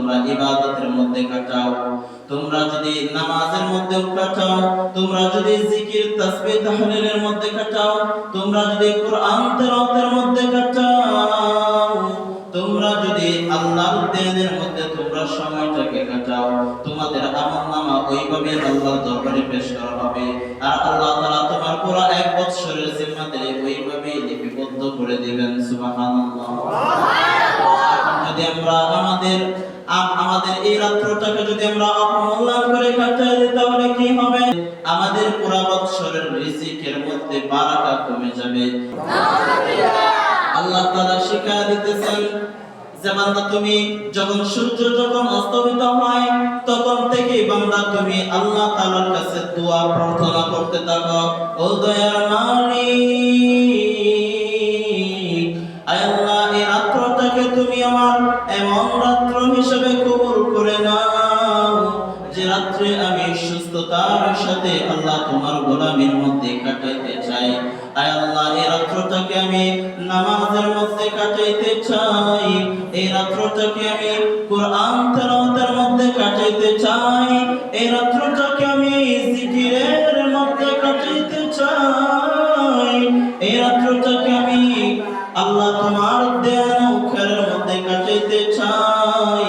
তোমরা ইবাদতের মধ্যে কাটাও, তোমরা যদি নামাজের মধ্যে কাটাও, তোমরা যদি জিকির তাসবিহ তাহলিলের মধ্যে কাটাও, তোমরা যদি কোরআন তেলাওয়াতের মধ্যে কাটাও, তোমরা যদি আল্লাহর দ্বীনের মধ্যে তোমরা সময়টাকে কাটাও, তোমাদের আমলনামা ওইভাবে আল্লাহর দরবারে পেশ করা হবে। আর আল্লাহ তাআলা তোমার পুরো এক বছরের জিম্মাদারি ওইভাবে লিপিবদ্ধ করে দিবেন। সুবহানাল্লাহ। যদি আমরা আমাদের এই রাত্রটাকে যদি আমরা অপমূল্যায়ন করে কাটাই দিই তাহলে কি হবে? আমাদের পুরো বছরের রিজিকের মধ্যে বারাকা কমে যাবে। আল্লাহ তাআলা শিক্ষা দিতেছেন যে বান্দা তুমি যখন সূর্য যখন অস্তমিত হয় তখন থেকে বান্দা তুমি আল্লাহ তাআলার কাছে দোয়া প্রার্থনা করতে থাকো, ও দয়ার মালিক, আয় আল্লাহ এই রাত্রটাকে তুমি আমার এমন রাত্র হিসেবে কবুল করে নাও যে রাত্রে আমি সুস্থতার সাথে আল্লাহ তোমার গোলামির মধ্যে কাটাইতে চাই। আয় আল্লাহ এই রাত্রটাকে আমি নামাজের মধ্যে কাটাইতে চাই, এই রাত্রটাকে আমি কোরআন তেলাওয়াতের মধ্যে কাটাইতে চাই, এই রাত্রটাকে আমি জিকিরের মধ্যে কাটাইতে চাই, এই রাত্রটাকে আমি আল্লাহ তোমার দেওয়া খেরের মধ্যে কাটাইতে চাই।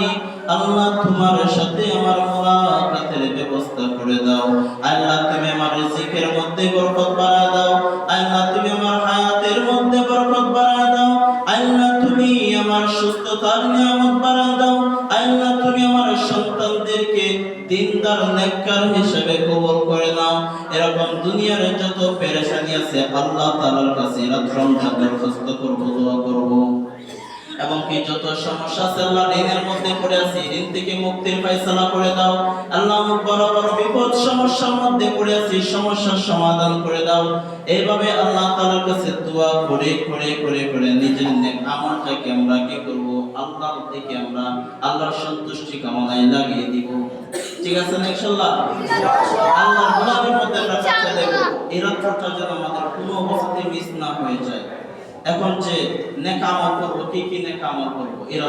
আল্লাহ তোমার সাথে আমার মুলাকাতের ব্যবস্থা করে দাও। আল্লাহ তুমি আমার রিজিকের মধ্যে বরকত বাড়ায় দাও। আল্লাহ তুমি আমার হায়াতের মধ্যে বরকত বাড়ায় দাও। আল্লাহ তুমি আমার সুস্থতার নিয়ামত বাড়ায় দাও। আল্লাহ তুমি আমার সন্তানদেরকে দিনদার নেককার হিসেবে কবুল করে নাও। এরকম দুনিয়ার যত পেরেশানি আছে আল্লাহ তাআলার কাছে রাত রমজান দরখাস্ত করব, দোয়া করব। এবং কি যত সমস্যা আছে আল্লাহ ঋণের মধ্যে পড়ে আছি, ঋণ থেকে মুক্তির ফয়সালা করে দাও। আল্লাহ বড় বড় বিপদ সমস্যার মধ্যে পড়ে আছি, সমস্যার সমাধান করে দাও। এইভাবে আল্লাহ তাআলার কাছে দোয়া করে করে করে করে নিজের নেক আমলটাকে আমরা কি করব? আল্লাহর দিকে আমরা আল্লাহর সন্তুষ্টি কামনায় লাগিয়ে দিব। ঠিক আছে না ইনশাআল্লাহ? আল্লাহর গোলামের মধ্যে আমরা কাছে দেব। এই রাতটা যেন আমাদের কোনো অবস্থায় মিস না হয়ে যায়। এখন যে নেক আমল করব, কি কি নেক আমল করব, এর